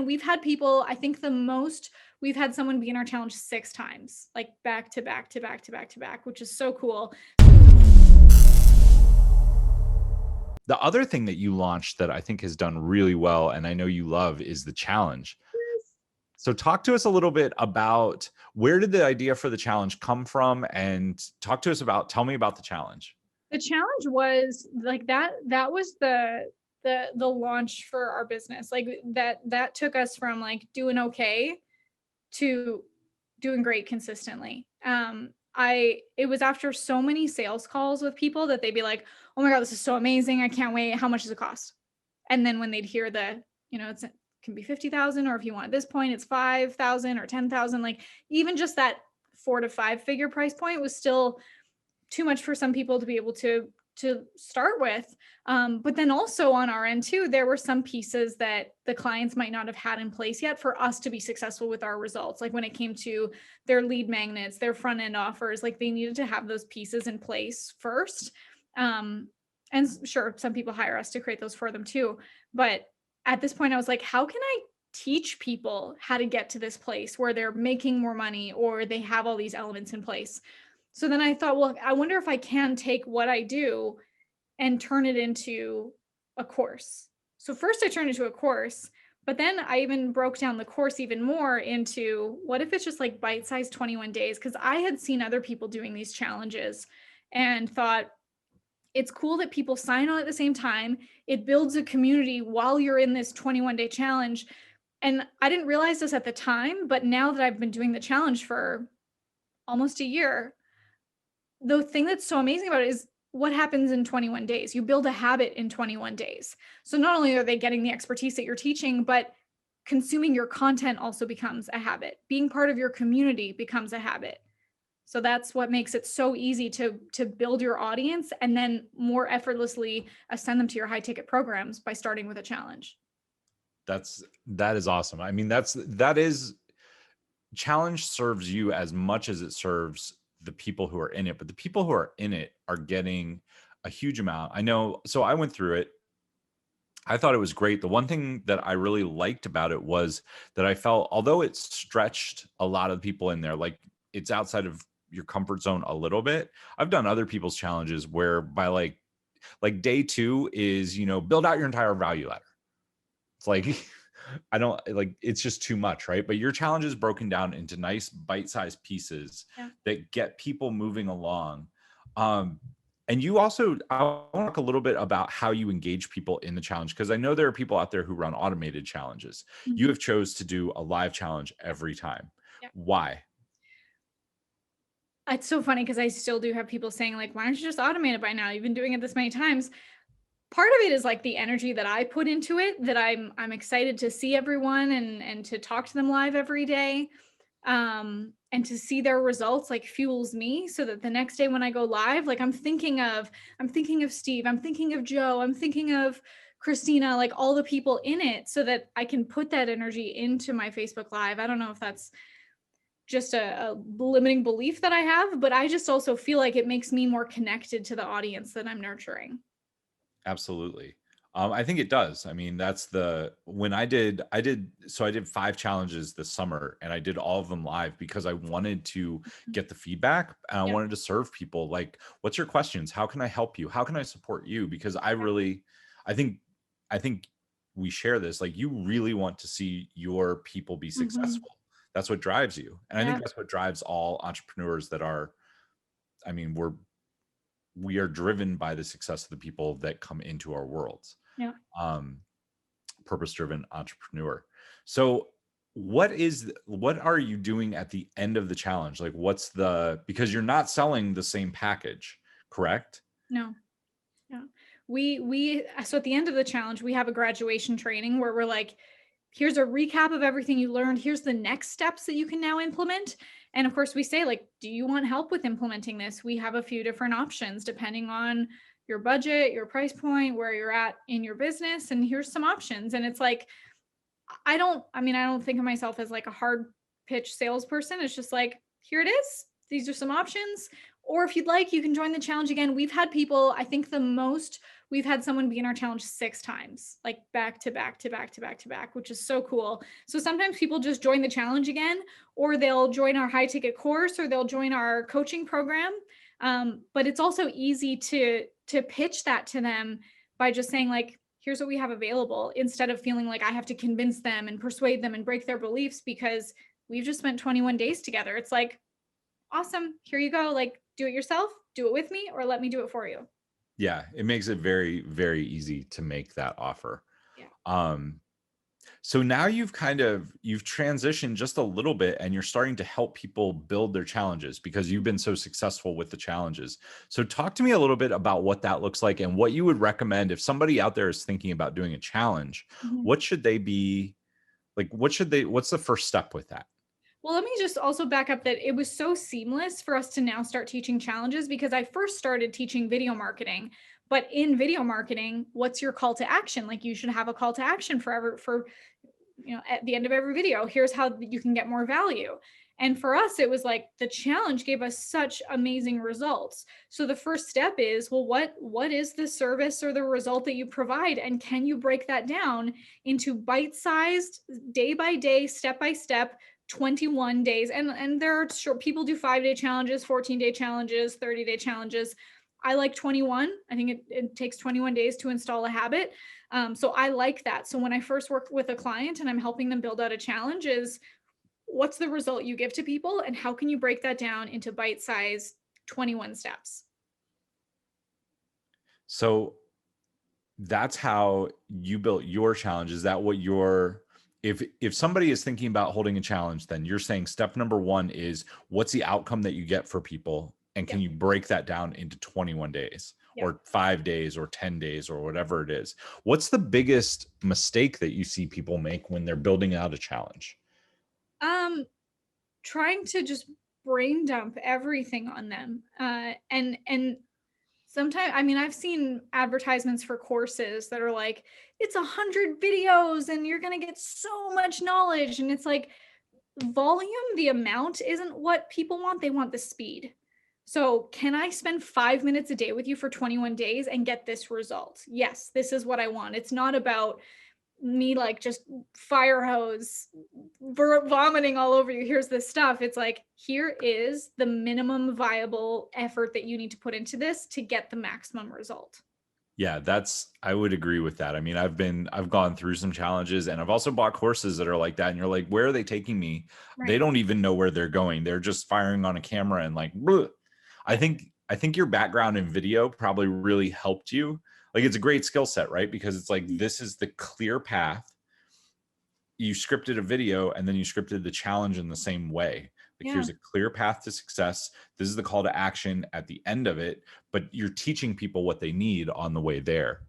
we've had people, I think the most we've had someone be in our challenge 6 times, like back to back to back to back to back, which is so cool. The other thing that you launched that I think has done really well, and I know you love, is the challenge. So talk to us a little bit about, where did the idea for the challenge come from, and tell me about the challenge. The challenge was like that was the launch for our business. Like that took us from like doing okay to doing great consistently. It was after so many sales calls with people that they'd be like, "Oh my God, this is so amazing. I can't wait. How much does it cost?" And then when they'd hear it can be 50,000, or if you want at this point, it's 5,000 or 10,000. Like even just that 4 to 5 figure price point was still too much for some people to be able to start with. But then also on our end too, there were some pieces that the clients might not have had in place yet for us to be successful with our results. Like when it came to their lead magnets, their front end offers, like they needed to have those pieces in place first. And sure, some people hire us to create those for them too. But at this point, I was like, how can I teach people how to get to this place where they're making more money or they have all these elements in place? So then I thought, well, I wonder if I can take what I do and turn it into a course. So first I turned it into a course, but then I even broke down the course even more into, what if it's just like bite-sized 21 days? Because I had seen other people doing these challenges and thought, it's cool that people sign on at the same time. It builds a community while you're in this 21-day challenge. And I didn't realize this at the time, but now that I've been doing the challenge for almost a year, the thing that's so amazing about it is what happens in 21 days. You build a habit in 21 days. So not only are they getting the expertise that you're teaching, but consuming your content also becomes a habit. Being part of your community becomes a habit. So that's what makes it so easy to build your audience and then more effortlessly ascend them to your high ticket programs by starting with a challenge. That is awesome. I mean, challenge serves you as much as it serves the people who are in it, but the people who are in it are getting a huge amount. I know. So I went through it. I thought it was great. The one thing that I really liked about it was that I felt, although it stretched a lot of people in there, like it's outside of your comfort zone a little bit. I've done other people's challenges where by like day 2 is, build out your entire value ladder. It's like, I don't like, it's just too much, right? But your challenge is broken down into nice bite-sized pieces that get people moving along. And you also, I want to talk a little bit about how you engage people in the challenge, because I know there are people out there who run automated challenges. Mm-hmm. You have chose to do a live challenge every time. Yeah. Why? It's so funny because I still do have people saying like, why don't you just automate it by now? You've been doing it this many times. Part of it is like the energy that I put into it, that I'm excited to see everyone and to talk to them live every day. And to see their results like fuels me, so that the next day when I go live, like I'm thinking of Steve, I'm thinking of Joe, I'm thinking of Christina, like all the people in it, so that I can put that energy into my Facebook Live. I don't know if that's just a limiting belief that I have, but I just also feel like it makes me more connected to the audience that I'm nurturing. Absolutely. I think it does. I mean, when I did 5 challenges this summer, and I did all of them live because I wanted to get the feedback, and I wanted to serve people. Like, what's your questions? How can I help you? How can I support you? Because I think we share this. Like, you really want to see your people be successful. Mm-hmm. That's what drives you. And I think that's what drives all entrepreneurs that are, I mean, we are driven by the success of the people that come into our worlds. Yeah. Purpose-driven entrepreneur. So what are you doing at the end of the challenge? Like, because you're not selling the same package, correct? No. Yeah. So at the end of the challenge, we have a graduation training where we're like, here's a recap of everything you learned. Here's the next steps that you can now implement. And of course we say, like, do you want help with implementing this? We have a few different options depending on your budget, your price point, where you're at in your business. And here's some options. And it's like, I don't think of myself as like a hard pitch salesperson. It's just like, here it is. These are some options. Or if you'd like, you can join the challenge again. We've had people, I think the most we've had someone be in our challenge 6 times, like back to back to back to back to back, which is so cool. So sometimes people just join the challenge again, or they'll join our high ticket course, or they'll join our coaching program. But it's also easy to pitch that to them by just saying like, here's what we have available, instead of feeling like I have to convince them and persuade them and break their beliefs because we've just spent 21 days together. It's like, awesome, here you go. Like, do it yourself, do it with me, or let me do it for you. Yeah, it makes it very, very easy to make that offer. Yeah. So now you've transitioned just a little bit and you're starting to help people build their challenges because you've been so successful with the challenges. So talk to me a little bit about what that looks like and what you would recommend if somebody out there is thinking about doing a challenge. Mhm. What should they be like? What's the first step with that? Well, let me just also back up that it was so seamless for us to now start teaching challenges because I first started teaching video marketing. But in video marketing, what's your call to action? Like, you should have a call to action for at the end of every video, here's how you can get more value. And for us, it was like the challenge gave us such amazing results. So the first step is, well, what is the service or the result that you provide? And can you break that down into bite-sized, day by day, step by step, 21 days? And there are sure people do 5-day challenges, 14-day challenges, 30-day challenges. I like 21. I think it takes 21 days to install a habit. So I like that. So when I first work with a client and I'm helping them build out a challenge, is what's the result you give to people and how can you break that down into bite-sized 21 steps? So that's how you built your challenge. Is that what if somebody is thinking about holding a challenge, then you're saying step number 1 is what's the outcome that you get for people? And can Yeah. you break that down into 21 days Yeah. or 5 days or 10 days or whatever it is? What's the biggest mistake that you see people make when they're building out a challenge? Trying to just brain dump everything on them. And sometimes, I mean, I've seen advertisements for courses that are like, it's 100 videos and you're going to get so much knowledge. And it's like, volume, the amount isn't what people want. They want the speed. So can I spend 5 minutes a day with you for 21 days and get this result? Yes, this is what I want. It's not about me like just fire hose vomiting all over you. Here's this stuff. It's like, here is the minimum viable effort that you need to put into this to get the maximum result. Yeah, I would agree with that. I mean, I've gone through some challenges and I've also bought courses that are like that. And you're like, where are they taking me? They Right. don't even know where they're going. They're just firing on a camera and like, bleh. I think your background in video probably really helped you. Like it's a great skill set, right? Because it's like, this is the clear path. You scripted a video and then you scripted the challenge in the same way. Like, Yeah. here's a clear path to success. This is the call to action at the end of it, but you're teaching people what they need on the way there.